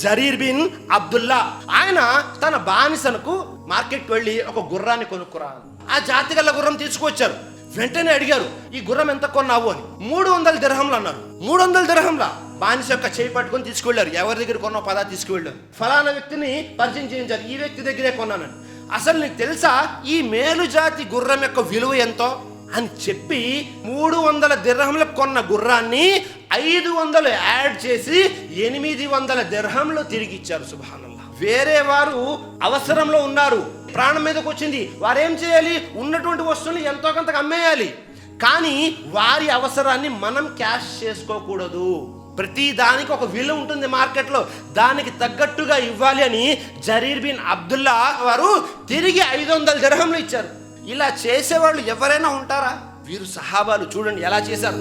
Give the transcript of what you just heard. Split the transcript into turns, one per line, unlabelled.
Jarir bin Abdullah ఆయన తన బానిసనకు market వెళ్ళి ఒక గుర్రాన్ని కొనుక్కురా, ఆ జాతి గల గుర్రం తీసుకువచ్చారు. వెంటనే అడిగారు, ఈ గుర్రం ఎంత కొన్నావు అని. 300 దిర్హంలు అన్నారు. 300 దిర్హంల బానిస యొక్క చేయి పట్టుకొని తీసుకువెళ్ళారు. ఎవరి దగ్గర కొన్నావు పదా తీసుకువెళ్ళారు. ఫలానా వ్యక్తిని పరిచయం చేయించారు, ఈ వ్యక్తి దగ్గరే కొన్నానని. అసలు నీకు తెలుసా ఈ మేలు జాతి గుర్రం యొక్క విలువ ఎంతో అని చెప్పి 300 దిర్హంలకు కొన్న గుర్రాన్ని 500 యాడ్ చేసి 800 దిర్హంలు తిరిగి ఇచ్చారు. సుబ్హానల్లాహ్. వేరే వారు అవసరంలో ఉన్నారు, ప్రాణం మీదకి వచ్చింది, వారేం చేయాలి? ఉన్నటువంటి వస్తువులు ఎంతో కొంతకు అమ్మేయాలి. కానీ వారి అవసరాన్ని మనం క్యాష్ చేసుకోకూడదు. ప్రతి దానికి ఒక విలువ ఉంటుంది మార్కెట్లో, దానికి తగ్గట్టుగా ఇవ్వాలి అని జరీర్ బిన్ అబ్దుల్లా వారు తిరిగి 500 దిర్హంలు ఇచ్చారు. ఇలా చేసేవాళ్ళు ఎవరైనా ఉంటారా? వీరు సహాబాలు చూడండి ఎలా చేశారు.